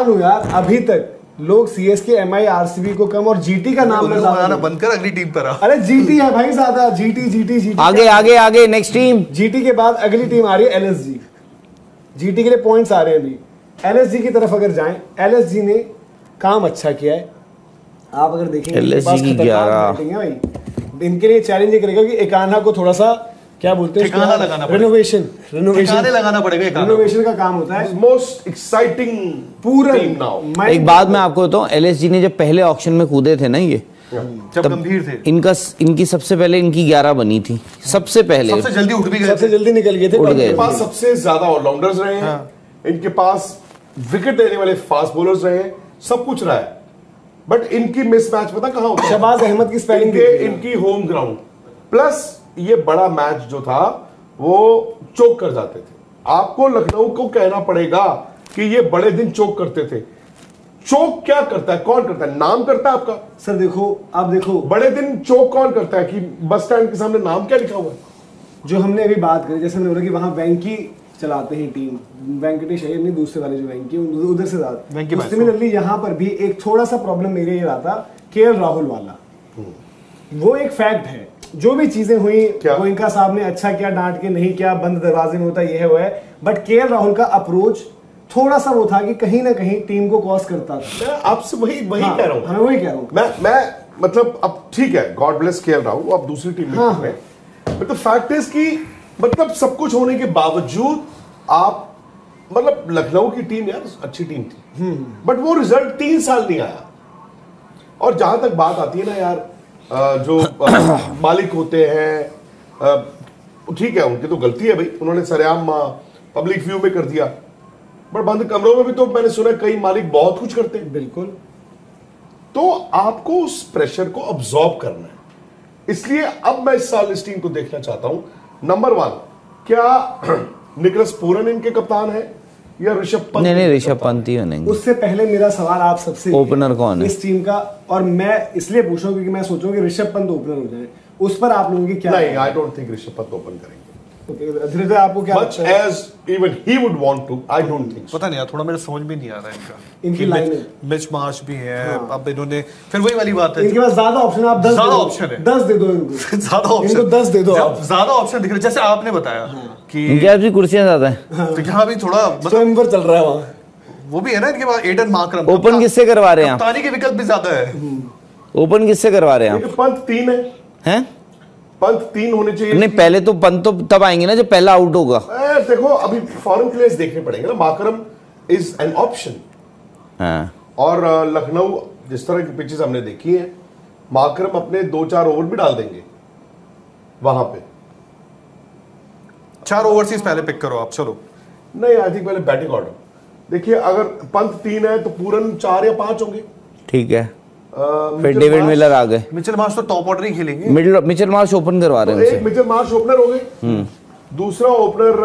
हैरान हूँ यार, अभी तक लोग सीएसके, एमआई, आरसीबी को कम और जीटी का नाम लगाना बंद कर, अगली टीम पर आ। अरे जीटी है भाई ज्यादा, जीटी आगे आगे आगे नेक्स्ट टीम। जीटी के बाद अगली टीम आ रही है एलएसजी। जीटी के लिए पॉइंट्स आ रहे हैं अभी। एलएसजी की तरफ अगर जाएं, एलएसजी ने काम अच्छा किया है। आप अगर देखेंगे एलएसजी की 11 भाई, इनके लिए चैलेंज करेगा कि एकाना को थोड़ा सा क्या बोलते हैं, रिनोवेशन लगाना पड़ेगा। रिनोवेशन का काम होता है। मोस्ट एक्साइटिंग पूरा नाउ। एक बात मैं आपको बताऊं, एलएसजी ने जब पहले ऑक्शन में कूदे थे ना, ये जब गंभीर थे, इनकी सबसे पहले इनकी 11 बनी थी, सबसे पहले, सबसे जल्दी उठ भी गए, सबसे जल्दी निकल गए थे। इनके पास सबसे ज्यादा ऑलराउंडर्स रहे हैं, इनके पास विकेट देने वाले फास्ट बॉलर्स रहे हैं, सब कुछ रहा है। बट इनकी मिसमैच पता कहां होता है? शहबाज अहमद की स्पेलिंग, इनकी होम ग्राउंड प्लस ये बड़ा मैच जो था वो चोक कर जाते थे। आपको लखनऊ को कहना पड़ेगा कि ये बड़े दिन चोक करते थे। चोक क्या करता है, कौन करता है? नाम करता है आपका। सर देखो, आप देखो बड़े दिन चोक कौन करता है कि बस स्टैंड के सामने नाम क्या लिखा हुआ है? जो हमने अभी बात करी, जैसे हमने बोला कि वहां वेंकी चलाते हैं टीम, वेंकटेश अय्यर नहीं, दूसरे वाले जो वेंकी उधर से ज्यादा। सिमिलरली यहाँ पर भी एक थोड़ा सा प्रॉब्लम मेरे ये रहा था, केएल राहुल वाला। वो एक फैक्ट है, जो भी चीजें हुई गोयनका साहब ने अच्छा किया, डांट के नहीं किया, बंद दरवाजे में होता ये है वो है, बट केएल राहुल का अप्रोच थोड़ा सा वो था कि कहीं ना कहीं टीम को कॉस्ट करता था। मैं आपसे वही कह रहा हूँ, मैं वही कह रहा हूँ। मैं मतलब अब ठीक है, गॉड ब्लेस केएल राहुल, अब दूसरी टीम में खेल रहे हैं, बट द फैक्ट इज कि मतलब सब कुछ होने के बावजूद आप मतलब लखनऊ की टीम यार अच्छी टीम थी, बट वो रिजल्ट 3 साल नहीं आया। और जहां तक बात आती है ना यार, जो मालिक होते हैं, ठीक है उनकी तो गलती है भाई, उन्होंने सरेआम पब्लिक व्यू में कर दिया, बट बंद कमरों में भी तो मैंने सुना कई मालिक बहुत कुछ करते हैं। बिल्कुल। तो आपको उस प्रेशर को अब्सॉर्ब करना है, इसलिए अब मैं इस साल इस टीम को देखना चाहता हूं। नंबर 1, क्या निकोलस पूरन इनके कप्तान है या ऋषभ पंत? नहीं, ऋषभ पंत ही बनेंगे। उससे पहले मेरा सवाल आप सबसे, ओपनर कौन है इस टीम का? और मैं इसलिए पूछ रहा हूं क्योंकि मैं सोच रहा हूं कि ऋषभ पंत ओपनर हो जाए, उस पर आप लोगों की क्या? नहीं, I don't think Rishabh Pant open करेंगे। धीरे आपको क्या Much as even he would want to, I don't think so. पता नहीं यार, थोड़ा मेरे समझ में नहीं आ रहा है इनकी लाइन। मिच मार्श भी है, अब इन्होंने फिर वही वाली बात है, इनके पास ज्यादा ऑप्शन, आप 10 ज्यादा ऑप्शन है, 10 दे दो इनको। ज्यादा ऑप्शन, इनको 10 दे दो आप। ज्यादा ऑप्शन दिख रहे, जैसे आपने बताया कि इनके पास भी कुर्सियां ज्यादा हैं, तो यहाँ भी थोड़ा स्वयंवर चल रहा है वहाँ। वो भी है ना इनके पास। एडन मार्करम ओपन किससे करवा रहे हैं आप? कप्तानी के विकल्प भी ज्यादा है। ओपन किससे करवा रहे हैं आप? पंत 3 है, पंत 3 होने चाहिए। नहीं, पहले तो पंत तो तब आएंगे ना जब पहला आउट होगा। देखो अभी फॉरेन प्लेयर्स देखने पड़ेंगे ना। Markram is an option. और लखनऊ जिस तरह की पिचेस हमने देखी है, मार्करम अपने 2-4 ओवर भी डाल देंगे वहां पे। 4 ओवरसीज पहले पिक करो आप। चलो नहीं, आई थिंक पहले बैटिंग ऑर्डर देखिए। अगर पंत 3 है तो पूरन 4 या 5 होंगे। ठीक है, फिर डेविड मिलर आ गए। मिचेल मार्श तो टॉप ऑर्डर ही खेलेंगे। मिचेल मार्श ओपन करवा रहे हैं। एक मिचेल मार्श ओपनर हो गए, दूसरा ओपनर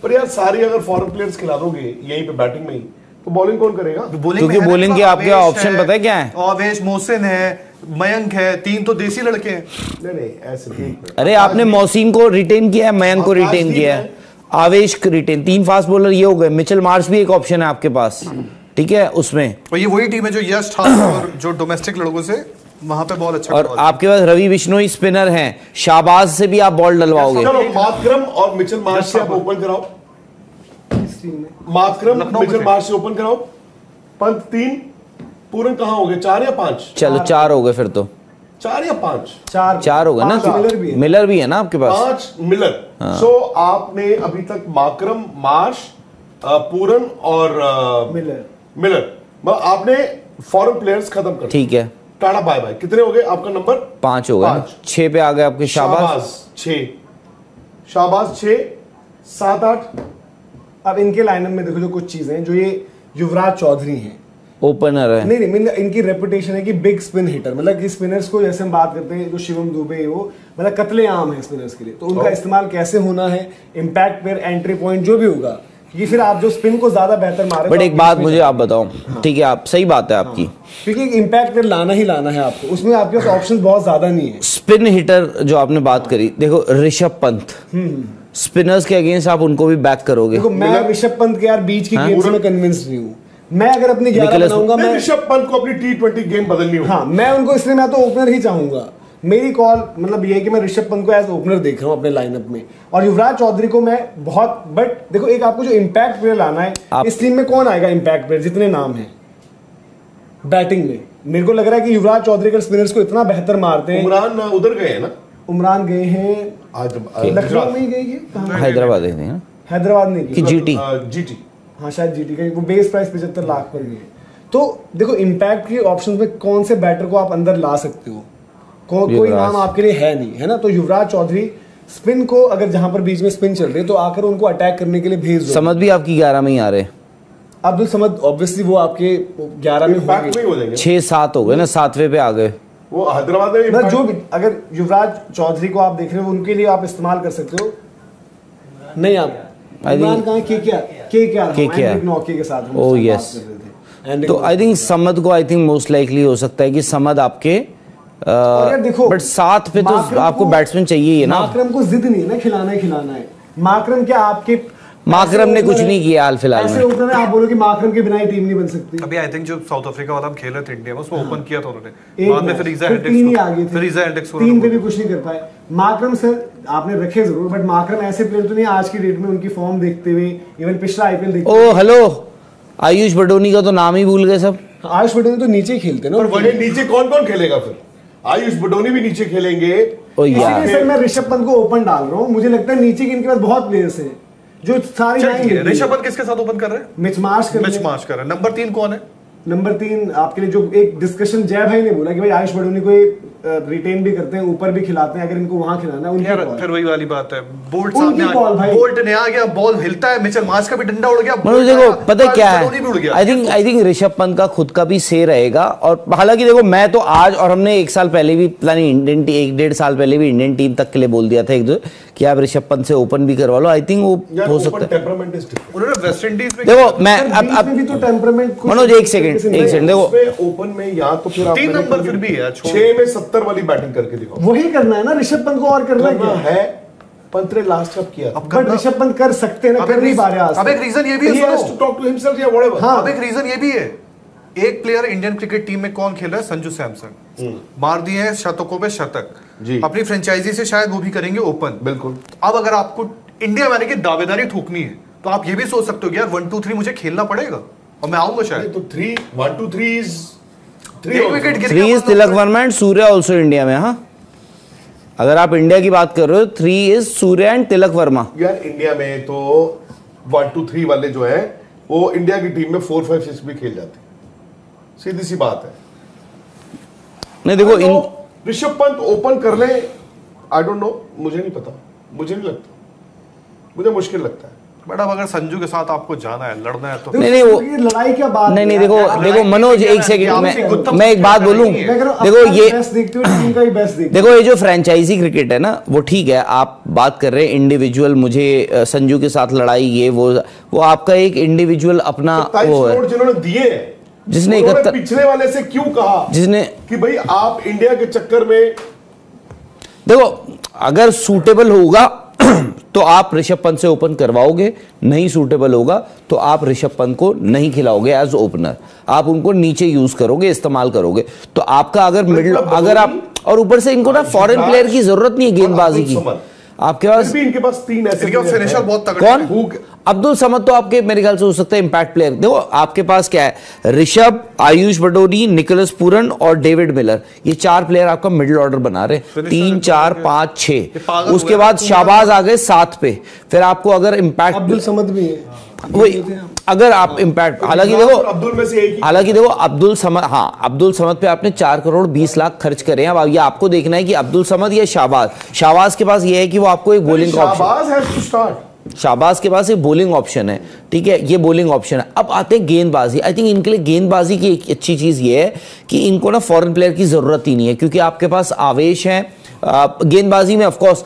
पर यार सारी अगर फॉरेन प्लेयर्स खिला दोगे यहीं पे बैटिंग में ही, तो बॉलिंग कौन करेगा? क्योंकि बॉलिंग के आपके ऑप्शन पता है क्या है? आवेश, मोहसिन है, मयंक है, 3 तो देसी लड़के हैं। नहीं ऐसे नहीं। अरे आपने मोहसिन को रिटेन किया है, मयंक को रिटेन किया है, आवेश को रिटेन, 3 फास्ट बॉलर ये हो गए। मिचेल मार्श भी एक ऑप्शन है आपके पास, ठीक है उसमें। और ये वही टीम है जो यश ठाकुर जो डोमेस्टिक लड़कों से वहां पे बॉल अच्छा। और आपके पास रवि बिश्नोई स्पिनर हैं, शाहबाज से भी आप बॉल डलवाओगे। चलो मार्करम और मिचेल मार्श से आप ओपन कराओ। मार्करम मिचेल मार्श से ओपन कराओ। पंत 3, पूरन कहां हो गए? 4 या 5? चलो 4 हो गए फिर तो। 4 या 5? 4 हो गए ना। मिलर भी है ना आपके पास? 5 मिलर। सो आपने अभी तक मार्करम, मार्श, पूरन और मिलर आपने फॉरेन प्लेयर्स खत्म कर। ठीक है, टाटा बाय बाय। कितने हो गए? आपका नंबर 5 हो गए। 6 पे आ गए आपके शाहबाज 6, शाहबाज 6, 7, 8। अब इनके लाइनअप में देखो जो कुछ चीजें, जो ये युवराज चौधरी हैं, ओपनर है। नहीं, इनकी रेपुटेशन है कि बिग स्पिन हिटर, मतलब कि स्पिनर्स को जैसे हम बात करते हैं, जो शिवम दुबे वो मतलब कतले आम है स्पिनर्स के लिए, तो उनका इस्तेमाल कैसे होना है, इम्पैक्ट पर एंट्री पॉइंट जो भी होगा, ये फिर आप जो स्पिन को ज्यादा बेहतर मारे। बट एक बात मुझे आप बताओ, ठीक है आप सही बात है आपकी, क्योंकि इम्पैक्ट पर लाना ही लाना है आपको, उसमें आपके पास ऑप्शन बहुत ज्यादा नहीं है। स्पिन हिटर जो आपने बात करी, देखो ऋषभ पंत स्पिनर्स के अगेंस्ट आप उनको भी बैक करोगे। देखो मैं ऋषभ पंत के यार बीच की गेम से मैं कन्विंस नहीं हूँ। मैं अगर अपनी 11 बनाऊंगा, मैं ऋषभ पंत को अपनी T20 गेम बदलनी होगी। हाँ, मैं उनको इसलिए मैं तो ओपनर ही चाहूंगा। मेरी कॉल मतलब ये है कि मैं ऋषभ पंत को एज ओपनर देख रहा हूँ अपने लाइनअप में, और युवराज चौधरी को मैं बहुत, बट देखो एक आपको जो इम्पैक्ट प्लेयर लाना है इस टीम में, कौन आएगा इम्पैक्ट प्लेयर? जितने नाम हैं बैटिंग में, मेरे को लग रहा है कि युवराज चौधरी के स्पिनर्स को इतना बेहतर मारते हैं। उमरान उधर गए हैं ना, उमरान गए हैं लखनऊ में ही गए, हैदराबाद गए हैं, हैदराबाद नहीं कि जीटी, हाँ शायद जीटी का, वो बेस प्राइस 75 लाख पर गए। तो देखो इम्पैक्ट के ऑप्शंस में कौन से बैटर को आप अंदर ला सकते हो, कोई नाम आपके लिए है नहीं, है ना। तो युवराज चौधरी स्पिन को अगर जहां पर बीच में स्पिन चल रही है तो आकर उनको अटैक करने के लिए भेज दो। समझ भी आपकी 11 में ही आ रहे, अब्दुल समद ऑब्वियसली वो आपके 11 में हो जाएंगे, 6-7 हो गए ना, 7वें पे आ गए वो हैदराबाद में। जो भी अगर युवराज चौधरी को आप देख रहे हो उनके लिए आप इस्तेमाल कर सकते हो। नहीं आप के साथ ओह यस, तो आई थिंक समद को, आई थिंक मोस्ट लाइकली हो सकता है कि समद आपके देखो, बट 7 पे तो आपको बैट्समैन चाहिए ही ना। माकरम को जिद नहीं है ना, खिलाना है। माकरम क्या आपके, माकरम ने कुछ नहीं किया हाल फिलहाल में। ओपनर आप बोलो कि माकरम के बिना ही टीम नहीं बन सकती। अभी आई थिंक जो साउथ अफ्रीका वाला हम खेल रहे थे इंडिया में, उसमें ओपन किया था उन्होंने, बाद में फिर ईजा हेंड्रिक्स 3 पे भी कुछ नहीं कर पाए। माकरम सर आपने रखे जरूर, बट माकरम ऐसे प्लेयर तो नहीं आज की डेट में, उनकी फॉर्म देखते हुए, इवन पिछला आईपीएल देखते हुए। ओ हेलो, आयुष बडोनी का तो नाम ही भूल गए सब। आयुष बडोनी तो नीचे ही खेलते ना, पर वही नीचे कौन खेलेगा फिर? आयुष बडोनी भी नीचे खेलेंगे। इसीलिए सर मैं ऋषभ पंत को ओपन डाल रहा हूँ। मुझे लगता है नीचे के इनके पास बहुत प्लेयर्स हैं जो सारी। ऋषभ पंत किसके साथ ओपन कर रहे हैं? मिच मार्श कर रहे हैं। नंबर 3 कौन है? नंबर 3 आपके लिए जो एक डिस्कशन जय भाई ने बोला कि भाई आयुष बडोनी को रिटेन भी करते हैं, ऊपर भी खिलाते हैं, अगर इनको वहां खिलाना है उनकी। फिर वही वाली बात है, बोल्ट सामने बोल्ट ने आ गया, बॉल हिलता है, मिचेल मार्श का भी डंडा उड़ गया। देखो पता क्या है, आई थिंक ऋषभ पंत का खुद का भी से रहेगा। और हालांकि देखो मैं तो आज, और हमने 1 साल पहले भी, पता नहीं इंडियन 1-1.5 साल पहले भी इंडियन टीम तक के लिए बोल दिया था एक दो कि आप ऋषभ पंत से ओपन भी करवा लो। आई थिंक वो हो सकता है। उन्होंने वेस्ट इंडीज में देखो मैं अब भी तो टेम्परामेंट, मनोज एक सेकंड देखो, ओपन में या तो फिर 3 नंबर फिर भी है, 6 में 70 वाली बैटिंग करके दिखाओ। वही करना है ना ऋषभ पंत को, और करना है। पंत ने लास्ट कब किया? बट ऋषभ पंत कर सकते हैं ना, कर नहीं पा रहे आज। अब एक रीजन ये भी है, टॉक टू हिमसेल्फ या व्हाटएवर। हाँ, अब एक रीजन ये भी है, एक प्लेयर इंडियन क्रिकेट टीम में कौन खेल रहा है? संजू सैमसन मार दिए हैं शतकों पे शतक जी। अपनी फ्रेंचाइजी से शायद वो भी करेंगे ओपन। बिल्कुल। अब अगर आपको इंडिया में आने की दावेदारी ठोकनी है तो आप ये भी सोच सकते हो कि यार 1-2-3 मुझे खेलना पड़ेगा और मैं आऊंगा शायद। तो 1-2-3 is 3 is Tilak Varma and Surya also India में। हाँ, अगर आप इंडिया की बात कर रहे हो 3 इज सूर्या एंड तिलक वर्मा। यार इंडिया में तो 1-2-3 वाले जो है वो इंडिया की टीम में 4-5-6 भी खेल जाते, सीधी सी बात है। नहीं देखो, ऋषभ पंत ओपन कर ले, आई डोंट नो, मुझे नहीं पता, मुझे नहीं लगता, मुझे मुश्किल लगता है। बट अब अगर संजू के साथ आपको जाना है, लड़ना है तो नहीं वो लड़ाई क्या बात नहीं देखो मनोज एक सेकंड मैं एक बात बोलूं। देखो ये देखो ये जो फ्रेंचाइजी क्रिकेट है ना वो ठीक है, आप बात कर रहे हैं इंडिविजुअल, मुझे संजू के साथ लड़ाई ये वो आपका एक इंडिविजुअल अपना वो है जिन्होंने दिए, जिसने पिछले वाले से क्यों कहा जिसने कि भाई आप इंडिया के चक्कर में। देखो अगर सूटेबल होगा तो आप ऋषभ पंत से ओपन करवाओगे, नहीं सूटेबल होगा तो आप ऋषभ पंत को नहीं खिलाओगे एज ओपनर, आप उनको नीचे यूज करोगे, इस्तेमाल करोगे। तो आपका अगर मिडिल, अगर आप, और ऊपर से इनको ना फॉरेन प्लेयर की जरूरत नहीं है गेंदबाजी की, आपके पास इनके पास 3 ऐसे फिनिशर बहुत तगड़े कौन? अब्दुल समद तो आपके मेरे ख्याल से हो सकता है इंपैक्ट प्लेयर। देखो आपके पास क्या है, ऋषभ, आयुष बडोनी, निकोलस पूरन और डेविड मिलर, ये 4 प्लेयर आपका मिडिल ऑर्डर बना रहे, 3, 4, 5, 6। उसके बाद शाहबाज आ गए 7 पे। फिर आपको अगर इंपैक्ट, अब्दुल समद भी है वही, अगर आप इंपैक्ट, हालांकि देखो अब्दुल समद, हाँ अब्दुल समद पे आपने 4 करोड़ 20 लाख खर्च करे हैं। अब ये आपको देखना है कि अब्दुल समद या शाहबाज के पास ये है कि वो आपको एक बॉलिंग शाहबाज के पास एक बॉलिंग ऑप्शन है, ठीक है, ये बॉलिंग ऑप्शन है। अब आते हैं गेंदबाजी। आई थिंक इनके लिए गेंदबाजी की एक अच्छी चीज ये है कि इनको ना फॉरेन प्लेयर की जरूरत ही नहीं है, क्योंकि आपके पास आवेश है गेंदबाजी में। ऑफ कोर्स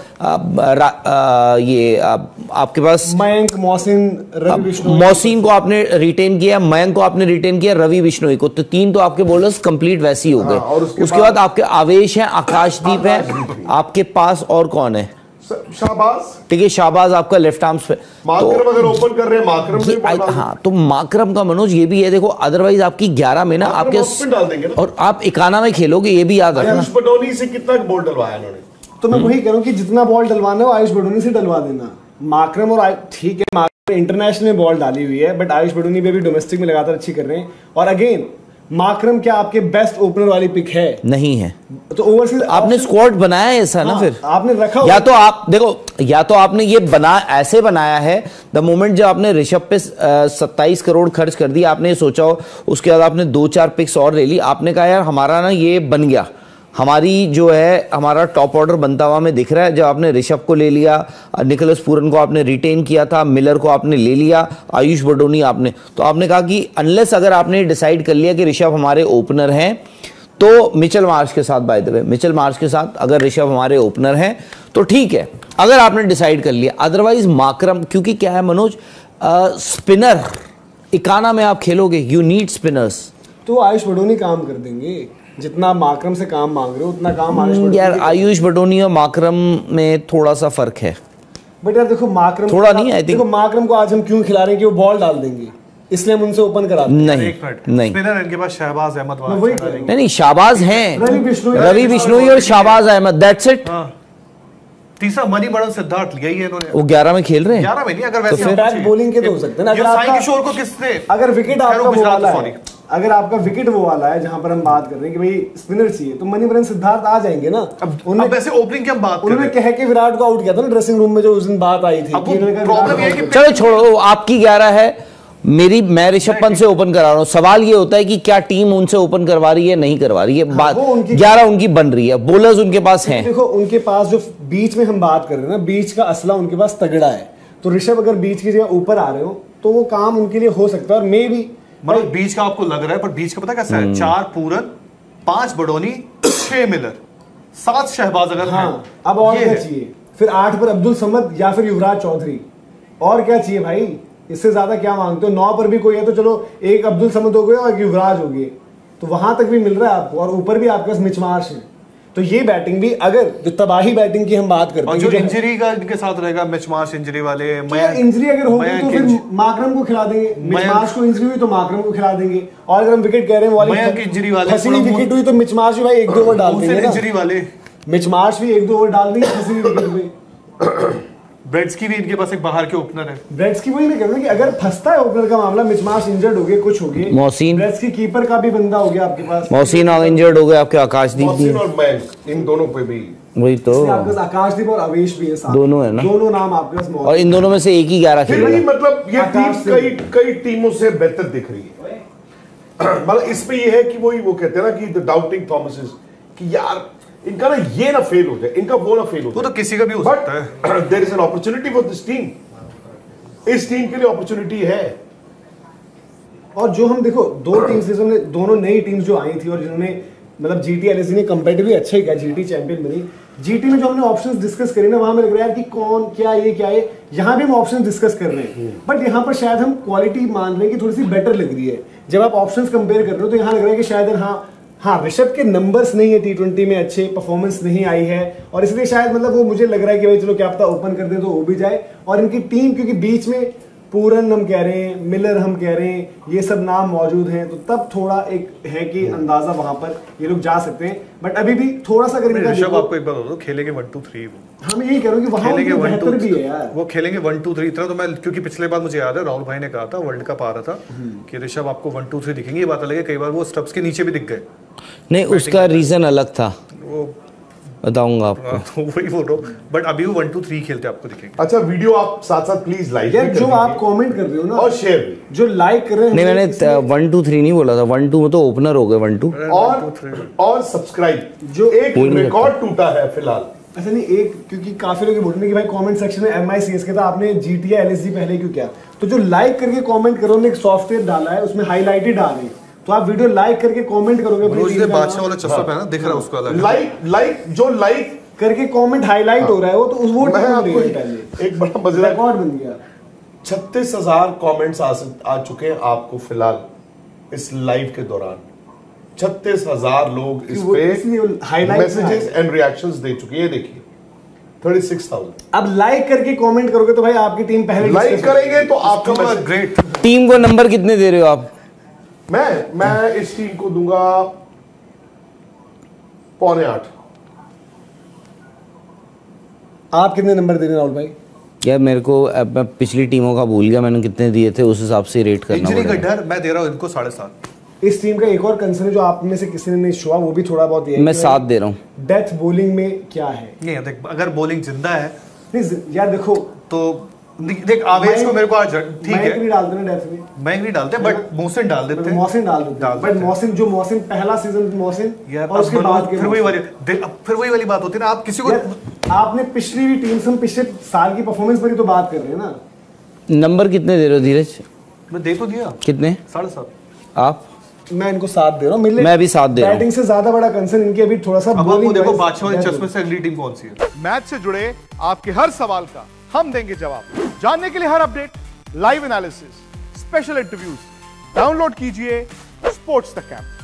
आपके पास मयंक, मोहसिन, रवि बिश्नोई, मोहसिन को आपने रिटेन किया, मयंक को आपने रिटेन किया, रवि बिश्नोई को, तो 3 तो आपके बॉलर्स कंप्लीट वैसे ही हो गए। उसके बाद आपके आवेश है, आकाशदीप है आपके पास, और कौन है? शाहबाज, ठीक है, शाहबाज आपका लेफ्ट आर्म्स पे, माकरम अगर ओपन कर रहे हैं, माकरम भी हाँ, तो माकरम का मनोज ये भी है, देखो अदरवाइज आपकी 11 में ना आपके डाल देंगे ना, और आप इकाना में खेलोगे, ये भी याद रखना। आयुष बडोनी से कितना बॉल डलवाया उन्होंने, तो मैं वही कह रहा हूँ कि जितना बॉल डलवाना है वो आयुष बडोनी से डलवा देना। माकरम और ठीक है, माकरम इंटरनेशनल में बॉल डाली हुई है, बट आयुष बडोनी भी अभी डोमेस्टिक में लगातार अच्छी कर रहे हैं। और अगेन माकरम क्या आपके बेस्ट ओपनर वाली पिक है? नहीं है। तो ओवरसीज आपने स्क्वाड बनाया है ऐसा ना, फिर आपने रखा, या तो आप देखो, या तो आपने ये ऐसे बनाया है, द मोमेंट जब आपने ऋषभ पे 27 करोड़ खर्च कर दिया, आपने ये सोचा हो, उसके बाद आपने 2-4 पिक्स और ले ली, आपने कहा यार हमारा ना ये बन गया, हमारी जो है हमारा टॉप ऑर्डर बनता हुआ हमें दिख रहा है। जब आपने ऋषभ को ले लिया, निकोलस पूरन को आपने रिटेन किया था, मिलर को आपने ले लिया, आयुष बडोनी आपने, तो आपने कहा कि अनलेस अगर आपने डिसाइड कर लिया कि ऋषभ हमारे ओपनर हैं, तो मिचेल मार्श के साथ, by the way Mitchell Marsh के साथ अगर ऋषभ हमारे ओपनर हैं तो ठीक है, अगर आपने डिसाइड कर लिया। अदरवाइज माकरम, क्योंकि क्या है मनोज, स्पिनर इकाना में आप खेलोगे, यू नीड स्पिनर्स, तो आयुष बडोनी काम कर देंगे। जितना माकरम से काम मांग रहे हो उतना काम आयुष बडोनी। यार आयुष बडोनी और माकरम में थोड़ा सा फर्क है, बट यार देखो माकरम थोड़ा नहीं, आई थिंक देखो माकरम को आज हम क्यों खिला रहे हैं कि वो बॉल डाल देंगे, इसलिए हम उनसे ओपन कराते हैं। नहीं, स्पिनर इनके पास शहबाज अहमद नहीं, शाहबाज हैं, रवि बिश्नोई और शाहबाज अहमद, दैट्स इट। तीसरा मणिबड़न सिद्धार्थ लिया ही है इन्होंने, वो 11 में खेल रहे हैं, 11 में नहीं, अगर वैसे बैक बॉलिंग के तो हो सकते हैं ना। अगर साई किशोर को किसने, अगर विकेट आपका वो वाला है, अगर आपका विकेट वो वाला है जहां पर हम बात कर रहे हैं कि भाई स्पिनर चाहिए, तो मणिबड़न सिद्धार्थ आ जाएंगे ना। अब वैसे ओपनिंग की हम बात कर रहे हैं, उन्होंने कह के विराट को आउट किया था ना ड्रेसिंग रूम में, जो उस दिन बात आई थी। प्रॉब्लम ये है कि चलो छोड़ो, आपकी 11 है, मैं ऋषभ पंत से ओपन करा रहा हूँ। सवाल ये होता है कि क्या टीम उनसे ओपन करवा रही है, नहीं करवा रही है, बात 11 उनकी बन रही है, बॉलर्स उनके पास हैं। देखो उनके पास जो बीच में हम बात कर रहे हैं ना, बीच का असला उनके पास तगड़ा है, तो ऋषभ अगर बीच की जगह ऊपर आ रहे हो तो वो काम उनके लिए हो सकता है। और मे भी मतलब बीच का आपको लग रहा है, पर बीच का पता कैसा है, 4 पूरन, 5 बडोनी, 6 मिलर, 7 शहबाज अगर हाँ, अब और क्या चाहिए फिर? 8 पर अब्दुल समद या फिर युवराज चौधरी, और क्या चाहिए भाई? इससे ज्यादा क्या मांगते हो? 9 पर भी कोई है तो चलो, एक अब्दुल समद हो गए और एक युवराज हो गए, तो वहां तक भी मिल रहा है आपको, और ऊपर भी आपके पास मिच मार्श है। तो ये बैटिंग भी, अगर जो तबाही बैटिंग की हम बात करते हैं, जो इंजरी का इनके साथ रहेगा, मिच मार्श इंजरी वाले, इंजरी अगर होगी तो फिर माकरम को खिला देंगे, मिच मार्श को इंजरी हुई तो माकरम को खिला देंगे, और अगर हम विकेट कह रहे हैं वाली इंजरी वाले फंसी विकेट हुई तो मिच मार्श भी भाई 1-2 ओवर डाल देंगे ना, इंजरी वाले मिच मार्श भी 1-2 ओवर डाल देंगे फंसी विकेट पे। ब्रेड्स की भी इनके पास एक बाहर के ओपनर है, ब्रेड्स की वही मैं कह रहा हूं कि अगर फंसता है ओपनर का मामला, मिच मार्श इंजर्ड हो गए, कुछ हो गए, मोहसिन, ब्रेड्स की कीपर का भी बंदा हो गया आपके पास, मोहसिन इंजर्ड हो गए आपके, आकाशदीप भी, और मैं इन दोनों पे भी, वही तो आपके पास आकाशदीप और अवेश भी है साथ, दोनों है ना, दोनों नाम आपके पास मौजूद, और इन दोनों में से एक ही 11 खेलेगा। मतलब ये टीम कई टीमों से बेहतर दिख रही है। मतलब इसमें ये है कि वही वो कहते हैं ना कि द डाउटिंग थॉमसेस, कि यार इनका ना ये ना फेल हो जाए, इनका वो ना फेल हो जाए, वो तो किसी का भी हो सकता है। There is an opportunity for this team, इस टीम के लिए अपॉर्चुनिटी है। और जो हम देखो 2 टीम्स ने, दोनों नई टीम्स जो आई थी और जिन्होंने मतलब जीटी एलएसजी ने कंपैरेटिवली अच्छा ही किया, जीटी चैंपियन बनी। जीटी में जो हमने ऑप्शंस डिस्कस करे ना, वहां में लग रहा है कि कौन क्या ये क्या है, यहाँ भी हम ऑप्शंस डिस्कस कर रहे हैं, बट यहाँ पर शायद हम क्वालिटी मान रहे हैं कि थोड़ी सी बेटर लग रही है। जब आप ऑप्शंस कंपेयर कर रहे हो तो यहाँ लग रहा है कि शायद हाँ ऋषभ के नंबर्स नहीं है T20 में, अच्छे परफॉर्मेंस नहीं आई है, और इसलिए शायद मतलब वो मुझे लग रहा है कि भाई चलो क्या पता ओपन कर दे तो हो भी जाए। और इनकी टीम, क्योंकि बीच में पूरन हम कह रहे हैं, मिलर हम कह रहे हैं, ये सब नाम मौजूद हैं, तो तब थोड़ा एक है कि अंदाजा वहां पर ये लोग जा सकते हैं। बट अभी भी थोड़ा सा करेंगे। ऋषभ आपको एक बात बता दो, खेलेंगे 1-2-3, हम यही कह रहे हैं कि वहां खेलेंगे 1-2 भी है यार, वो खेलेंगे 1-2-3 इतना तो मैं, क्योंकि पिछले बार मुझे याद है राहुल भाई ने कहा था, वर्ल्ड कप आ रहा था कि ऋषभ आपको 1-2-3 दिखेंगे। ये बात अलग है, कई बार वो स्टब्स के नीचे भी दिख गए, नहीं उसका रीजन अलग था, वो बताऊंगा आपको, वही बोल रहा हूं, बट अभी वो 1-2-3 खेलते आपको दिखेंगे। अच्छा वीडियो आप साथ साथ प्लीज लाइक यार, जो आप कमेंट कर रहे हो ना और शेयर भी, जो लाइक कर रहे हैं, नहीं मैंने 1-2-3 नहीं बोला था, 1-2 में तो ओपनर हो गए, 1-2 और सब्सक्राइब, जो एक रिकॉर्ड टूटा है फिलहाल। ऐसा नहीं एक, क्योंकि काफी लोग बोल रहे हैं कि भाई कमेंट सेक्शन में MICS के था, आपने GT या LSG पहले क्यों किया? तो जो लाइक करके कमेंट करो, एक सॉफ्टवेयर डाला है उसमें हाईलाइटेड डाले, तो आप वीडियो लाइक करके कमेंट करोगे, बादशाह वाला चश्मा पहना दिख रहा है उसका अलग, लाइक जो लाइक करके कमेंट हाईलाइट हो रहा है, वो तो उस वोट पहले एक बड़ा मजेदार रिकॉर्ड बन गया। 36,000 कमेंट्स आ चुके हैं आपको फिलहाल इस लाइव के दौरान। 36,000 लोग इस पे मैसेजेस एंड रिएक्शंस दे चुके हैं। ये देखिए 36,000। अब लाइक करके कमेंट करोगे तो भाई आपकी टीम पहले लाइक करेंगे तो आपका ग्रेट। टीम को नंबर कितने दे रहे हो आप? मैं इस टीम को दूंगा 7.25। आप कितने नंबर दे रहे हैं राहुल भाई? यार मेरे को अब मैं पिछली टीमों का भूल गया मैंने कितने दिए थे, उस हिसाब से रेट करना इंजरी का पड़ेगा। डर मैं दे रहा हूँ इनको 7.5। इस टीम का एक और कंसर्न है जो आप में से किसी ने नहीं छुआ, वो भी थोड़ा बहुत ये है मैं कि 7 दे रहा हूँ। डेथ बॉलिंग में क्या है? नहीं देख, अगर बॉलिंग जिंदा है नहीं यार देखो तो देख आवेश को मेरे को आज ठीक है, नहीं डालते ना डेथ में, मैं नहीं डालते बट मोहसिन डाल देते हैं। मोहसिन डाल देते, बट मोहसिन पहला सीजन मोहसिन यार और उसके बाद फिर वही वाली बात होती है ना, आप किसी को आपने पिछली भी टीम से पिछले साल की परफॉर्मेंस पर ही तो बात कर रहे हैं ना। नंबर कितने दे रहे हो धीरज? मैं दे तो दिया कितने? 7.5। आप? मैं इनको 7 दे रहा हूँ। मैं भी 7 दे रहा हूँ। बैटिंग से ज्यादा बड़ा कंसर्न इनके अभी थोड़ा सा अब आपको देखो बादशाह वाले चश्मे से अगली टीम कौन सी है। मैच से जुड़े आपके हर सवाल का हम देंगे जवाब। जानने के लिए हर update, live analysis, special interviews download कीजिए स्पोर्ट्स तक ऐप।